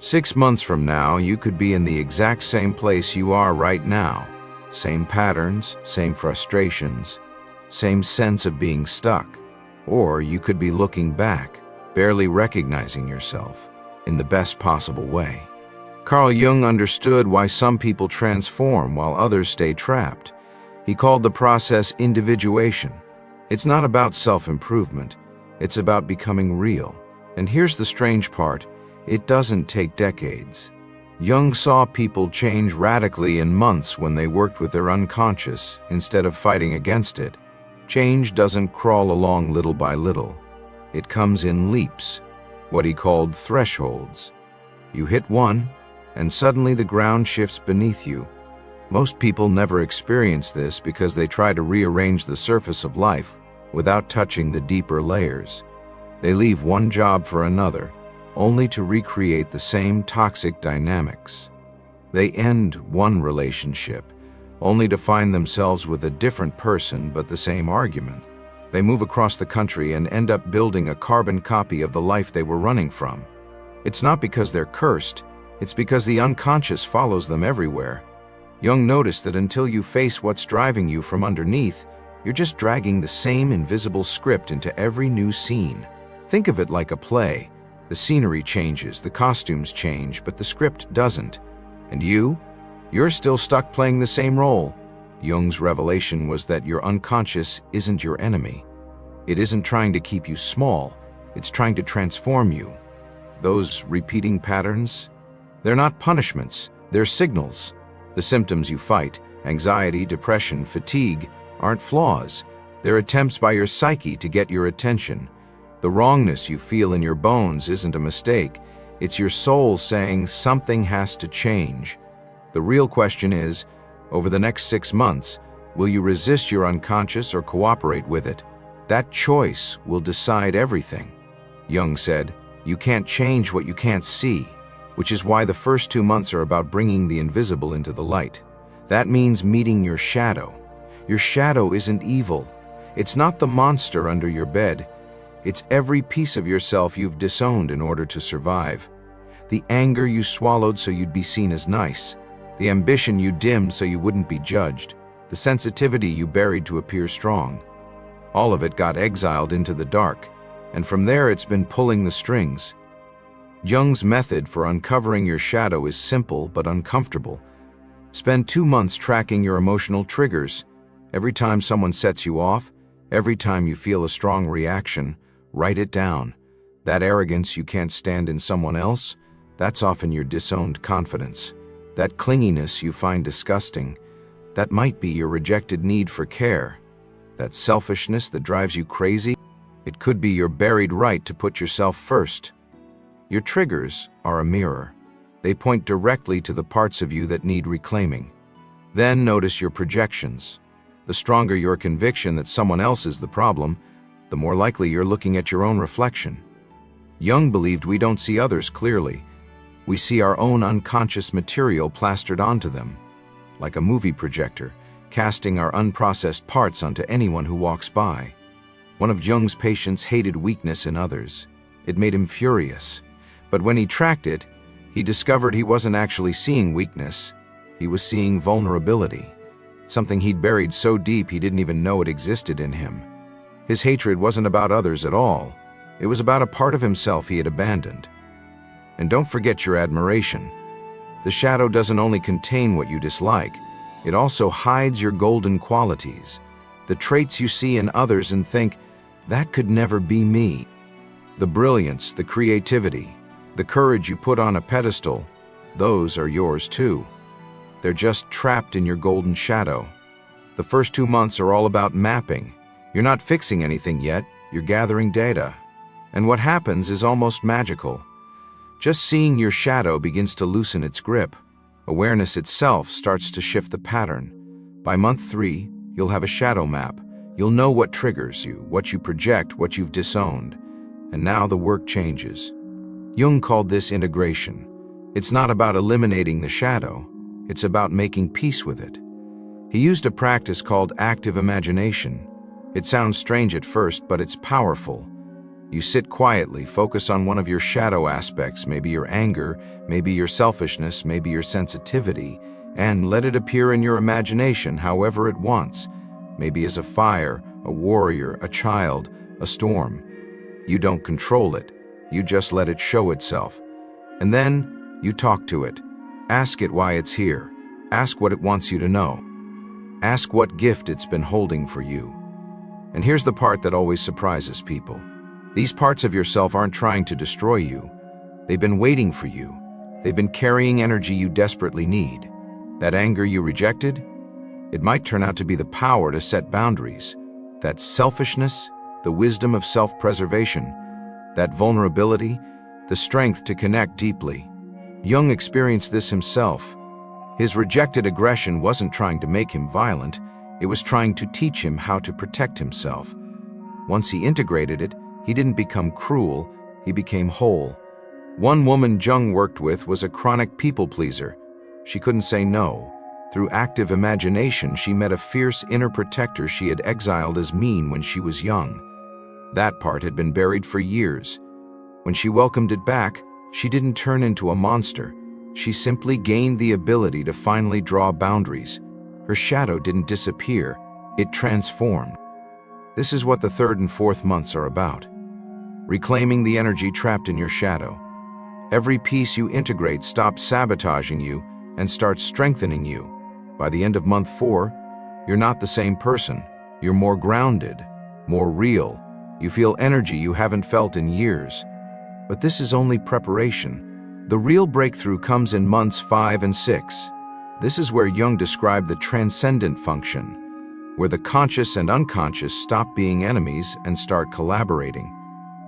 6 months from now, you could be in the exact same place you are right now. Same patterns, same frustrations, same sense of being stuck. Or you could be looking back, barely recognizing yourself, in the best possible way. Carl Jung understood why some people transform while others stay trapped. He called the process individuation. It's not about self-improvement, it's about becoming real. And here's the strange part, it doesn't take decades. Jung saw people change radically in months when they worked with their unconscious instead of fighting against it. Change doesn't crawl along little by little. It comes in leaps, what he called thresholds. You hit one, and suddenly the ground shifts beneath you. Most people never experience this because they try to rearrange the surface of life without touching the deeper layers. They leave one job for another, only to recreate the same toxic dynamics. They end one relationship, only to find themselves with a different person but the same argument. They move across the country and end up building a carbon copy of the life they were running from. It's not because they're cursed, it's because the unconscious follows them everywhere. Jung noticed that until you face what's driving you from underneath, you're just dragging the same invisible script into every new scene. Think of it like a play. The scenery changes, the costumes change, but the script doesn't. And you're still stuck playing the same role. Jung's revelation was that your unconscious isn't your enemy. It isn't trying to keep you small, it's trying to transform you. Those repeating patterns, they're not punishments, they're signals. The symptoms you fight, anxiety, depression, fatigue, aren't flaws. They're attempts by your psyche to get your attention. The wrongness you feel in your bones isn't a mistake. It's your soul saying something has to change. The real question is, over the next 6 months, will you resist your unconscious or cooperate with it? That choice will decide everything. Jung said, you can't change what you can't see, which is why the first 2 months are about bringing the invisible into the light. That means meeting your shadow. Your shadow isn't evil. It's not the monster under your bed. It's every piece of yourself you've disowned in order to survive. The anger you swallowed so you'd be seen as nice. The ambition you dimmed so you wouldn't be judged. The sensitivity you buried to appear strong. All of it got exiled into the dark, and from there it's been pulling the strings. Jung's method for uncovering your shadow is simple but uncomfortable. Spend 2 months tracking your emotional triggers. Every time someone sets you off, every time you feel a strong reaction, write it down. That arrogance you can't stand in someone else, that's often your disowned confidence. That clinginess you find disgusting, that might be your rejected need for care. That selfishness that drives you crazy, it could be your buried right to put yourself first. Your triggers are a mirror. They point directly to the parts of you that need reclaiming. Then notice your projections. The stronger your conviction that someone else is the problem, the more likely you're looking at your own reflection. Jung believed we don't see others clearly. We see our own unconscious material plastered onto them, like a movie projector, casting our unprocessed parts onto anyone who walks by. One of Jung's patients hated weakness in others. It made him furious. But when he tracked it, he discovered he wasn't actually seeing weakness. He was seeing vulnerability. Something he'd buried so deep he didn't even know it existed in him. His hatred wasn't about others at all. It was about a part of himself he had abandoned. And don't forget your admiration. The shadow doesn't only contain what you dislike, it also hides your golden qualities, the traits you see in others and think, that could never be me. The brilliance, the creativity, the courage you put on a pedestal, those are yours too. They're just trapped in your golden shadow. The first 2 months are all about mapping. You're not fixing anything yet, you're gathering data. And what happens is almost magical. Just seeing your shadow begins to loosen its grip. Awareness itself starts to shift the pattern. By month 3, you'll have a shadow map. You'll know what triggers you, what you project, what you've disowned. And now the work changes. Jung called this integration. It's not about eliminating the shadow. It's about making peace with it. He used a practice called active imagination. It sounds strange at first, but it's powerful. You sit quietly, focus on one of your shadow aspects, maybe your anger, maybe your selfishness, maybe your sensitivity, and let it appear in your imagination however it wants, maybe as a fire, a warrior, a child, a storm. You don't control it, you just let it show itself. And then you talk to it. Ask it why it's here. Ask what it wants you to know. Ask what gift it's been holding for you. And here's the part that always surprises people. These parts of yourself aren't trying to destroy you. They've been waiting for you. They've been carrying energy you desperately need. That anger you rejected, it might turn out to be the power to set boundaries. That selfishness, the wisdom of self-preservation. That vulnerability, the strength to connect deeply. Jung experienced this himself. His rejected aggression wasn't trying to make him violent, it was trying to teach him how to protect himself. Once he integrated it, he didn't become cruel, he became whole. One woman Jung worked with was a chronic people-pleaser. She couldn't say no. Through active imagination, she met a fierce inner protector she had exiled as mean when she was young. That part had been buried for years. When she welcomed it back, she didn't turn into a monster. She simply gained the ability to finally draw boundaries. Her shadow didn't disappear, it transformed. This is what the 3rd and 4th months are about. Reclaiming the energy trapped in your shadow. Every piece you integrate stops sabotaging you and starts strengthening you. By the end of month 4, you're not the same person. You're more grounded, more real. You feel energy you haven't felt in years. But this is only preparation. The real breakthrough comes in months 5 and 6. This is where Jung described the transcendent function, where the conscious and unconscious stop being enemies and start collaborating,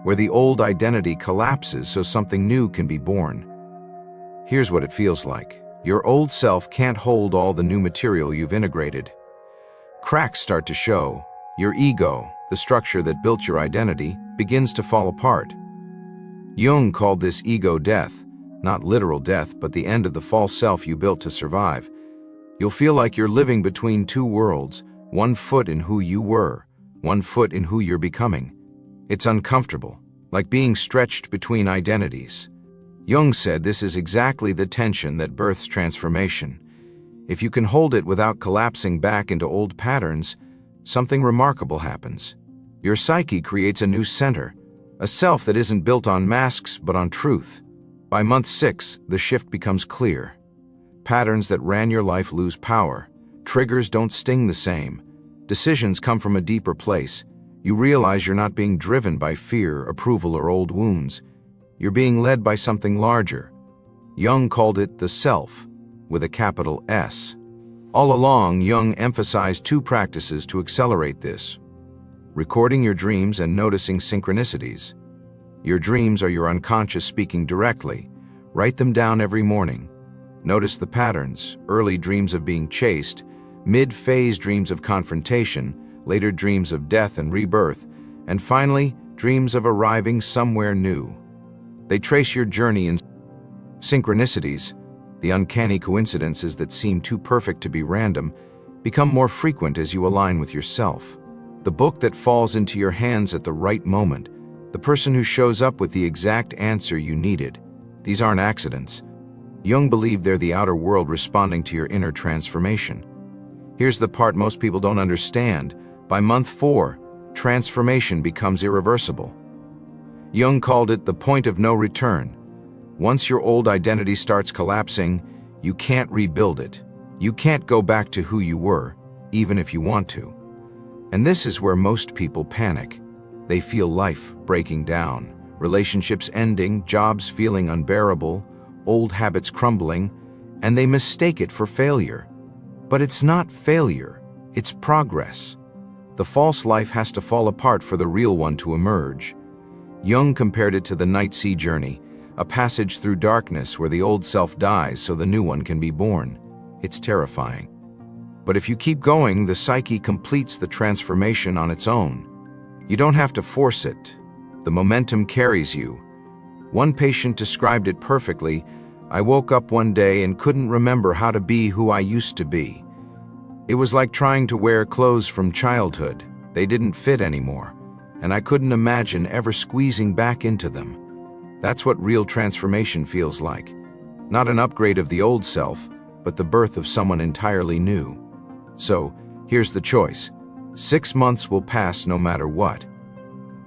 where the old identity collapses so something new can be born. Here's what it feels like. Your old self can't hold all the new material you've integrated. Cracks start to show. Your ego, the structure that built your identity, begins to fall apart. Jung called this ego death, not literal death, but the end of the false self you built to survive. You'll feel like you're living between two worlds, one foot in who you were, one foot in who you're becoming. It's uncomfortable, like being stretched between identities. Jung said this is exactly the tension that births transformation. If you can hold it without collapsing back into old patterns, something remarkable happens. Your psyche creates a new center, a self that isn't built on masks but on truth. By month 6, the shift becomes clear. Patterns that ran your life lose power. Triggers don't sting the same. Decisions come from a deeper place. You realize you're not being driven by fear, approval, or old wounds. You're being led by something larger. Jung called it the self, with a capital S. All along, Jung emphasized 2 practices to accelerate this: recording your dreams and noticing synchronicities. Your dreams are your unconscious speaking directly. Write them down every morning. Notice the patterns: early dreams of being chased, mid-phase dreams of confrontation, later dreams of death and rebirth, and finally, dreams of arriving somewhere new. They trace your journey in synchronicities. The uncanny coincidences that seem too perfect to be random become more frequent as you align with yourself. The book that falls into your hands at the right moment, the person who shows up with the exact answer you needed. These aren't accidents. Jung believed they're the outer world responding to your inner transformation. Here's the part most people don't understand. By month 4, transformation becomes irreversible. Jung called it the point of no return. Once your old identity starts collapsing, you can't rebuild it. You can't go back to who you were, even if you want to. And this is where most people panic. They feel life breaking down, relationships ending, jobs feeling unbearable, old habits crumbling, and they mistake it for failure. But it's not failure, it's progress. The false life has to fall apart for the real one to emerge. Jung compared it to the night sea journey, a passage through darkness where the old self dies so the new one can be born. It's terrifying. But if you keep going, the psyche completes the transformation on its own. You don't have to force it. The momentum carries you. One patient described it perfectly. I woke up one day and couldn't remember how to be who I used to be. It was like trying to wear clothes from childhood. They didn't fit anymore. and I couldn't imagine ever squeezing back into them. That's what real transformation feels like. Not an upgrade of the old self, but the birth of someone entirely new. So, here's the choice. 6 months will pass no matter what.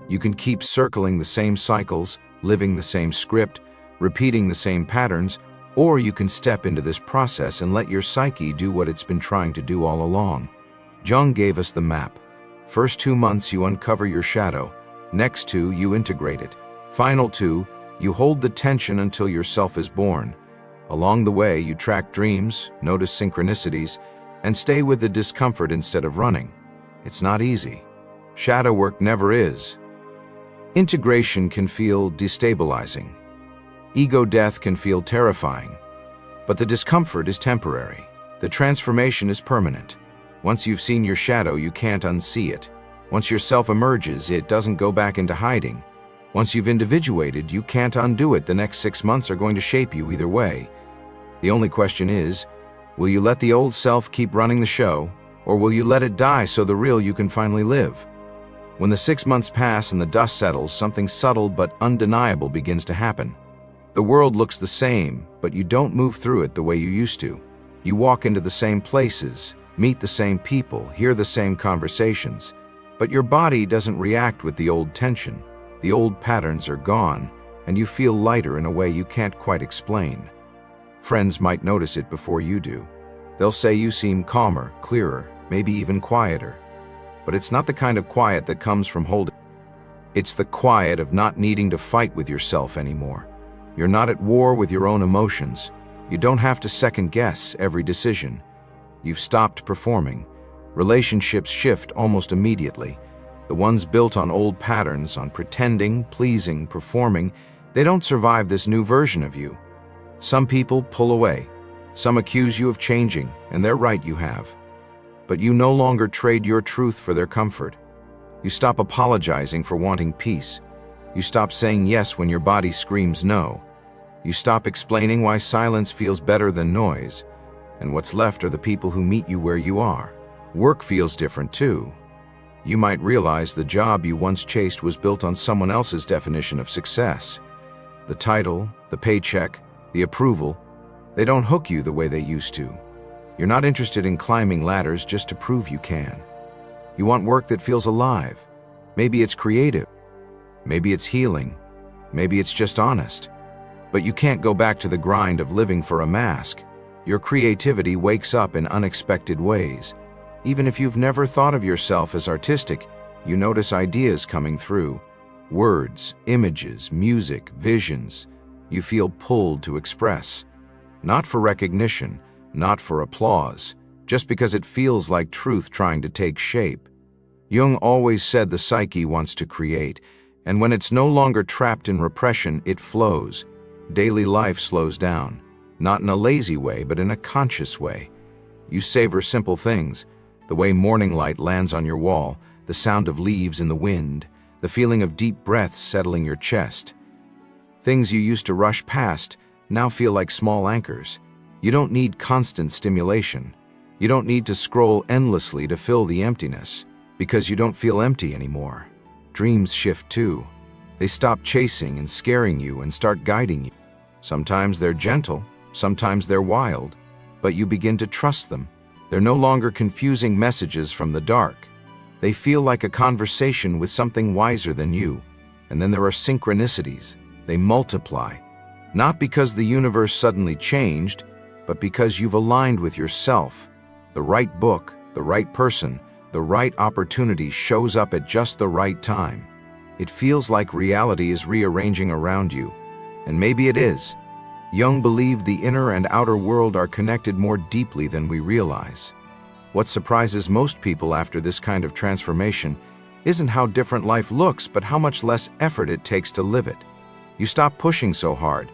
You can keep circling the same cycles, living the same script, repeating the same patterns, or you can step into this process and let your psyche do what it's been trying to do all along. Jung gave us the map. First 2 months you uncover your shadow. Next 2, you integrate it. Final 2, you hold the tension until your self is born. Along the way, you track dreams, notice synchronicities, and stay with the discomfort instead of running. It's not easy. Shadow work never is. Integration can feel destabilizing. Ego death can feel terrifying. But the discomfort is temporary. The transformation is permanent. Once you've seen your shadow, you can't unsee it. Once your self emerges, it doesn't go back into hiding. Once you've individuated, you can't undo it. The next 6 months are going to shape you either way. The only question is, will you let the old self keep running the show, or will you let it die so the real you can finally live? When the 6 months pass and the dust settles, something subtle but undeniable begins to happen. The world looks the same, but you don't move through it the way you used to. You walk into the same places, meet the same people, hear the same conversations, but your body doesn't react with the old tension. The old patterns are gone, and you feel lighter in a way you can't quite explain. Friends might notice it before you do. They'll say you seem calmer, clearer, maybe even quieter. But it's not the kind of quiet that comes from holding. It's the quiet of not needing to fight with yourself anymore. You're not at war with your own emotions. You don't have to second-guess every decision. You've stopped performing. Relationships shift almost immediately. The ones built on old patterns, on pretending, pleasing, performing, they don't survive this new version of you. Some people pull away. Some accuse you of changing, and they're right, you have. But you no longer trade your truth for their comfort. You stop apologizing for wanting peace. You stop saying yes when your body screams no. You stop explaining why silence feels better than noise. And what's left are the people who meet you where you are. Work feels different too. You might realize the job you once chased was built on someone else's definition of success. The title, the paycheck, the approval, they don't hook you the way they used to. You're not interested in climbing ladders just to prove you can. You want work that feels alive. Maybe it's creative. Maybe it's healing. Maybe it's just honest. But you can't go back to the grind of living for a mask. Your creativity wakes up in unexpected ways. Even if you've never thought of yourself as artistic, you notice ideas coming through. Words, images, music, visions. You feel pulled to express. Not for recognition, not for applause, just because it feels like truth trying to take shape. Jung always said the psyche wants to create, and when it's no longer trapped in repression, it flows. Daily life slows down, not in a lazy way, but in a conscious way. You savor simple things, the way morning light lands on your wall, the sound of leaves in the wind, the feeling of deep breaths settling your chest. Things you used to rush past now feel like small anchors. You don't need constant stimulation. You don't need to scroll endlessly to fill the emptiness, because you don't feel empty anymore. Dreams shift too. They stop chasing and scaring you and start guiding you. Sometimes they're gentle, sometimes they're wild, but you begin to trust them. They're no longer confusing messages from the dark. They feel like a conversation with something wiser than you. And then there are synchronicities. They multiply. Not because the universe suddenly changed, but because you've aligned with yourself. The right book, the right person, the right opportunity shows up at just the right time. It feels like reality is rearranging around you. And maybe it is. Jung believed the inner and outer world are connected more deeply than we realize. What surprises most people after this kind of transformation isn't how different life looks, but how much less effort it takes to live it. You stop pushing so hard.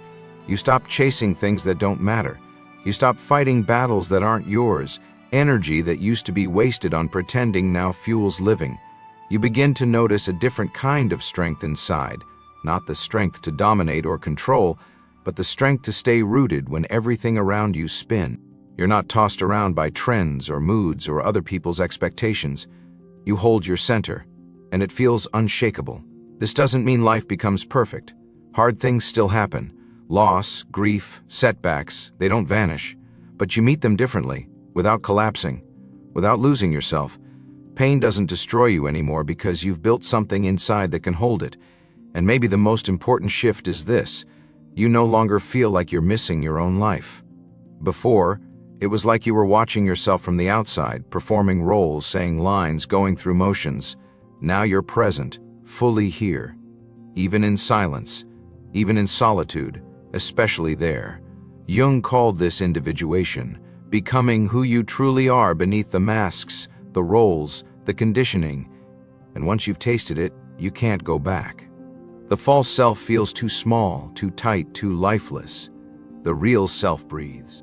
You stop chasing things that don't matter. You stop fighting battles that aren't yours. Energy that used to be wasted on pretending now fuels living. You begin to notice a different kind of strength inside, not the strength to dominate or control, but the strength to stay rooted when everything around you spins. You're not tossed around by trends or moods or other people's expectations. You hold your center. and it feels unshakable. This doesn't mean life becomes perfect. Hard things still happen. Loss, grief, setbacks, they don't vanish. But you meet them differently, without collapsing, without losing yourself. Pain doesn't destroy you anymore because you've built something inside that can hold it. And maybe the most important shift is this: you no longer feel like you're missing your own life. Before, it was like you were watching yourself from the outside, performing roles, saying lines, going through motions. Now you're present, fully here. Even in silence, even in solitude, especially there. Jung called this individuation, becoming who you truly are beneath the masks, the roles, the conditioning. And once you've tasted it, you can't go back. The false self feels too small, too tight, too lifeless. The real self breathes.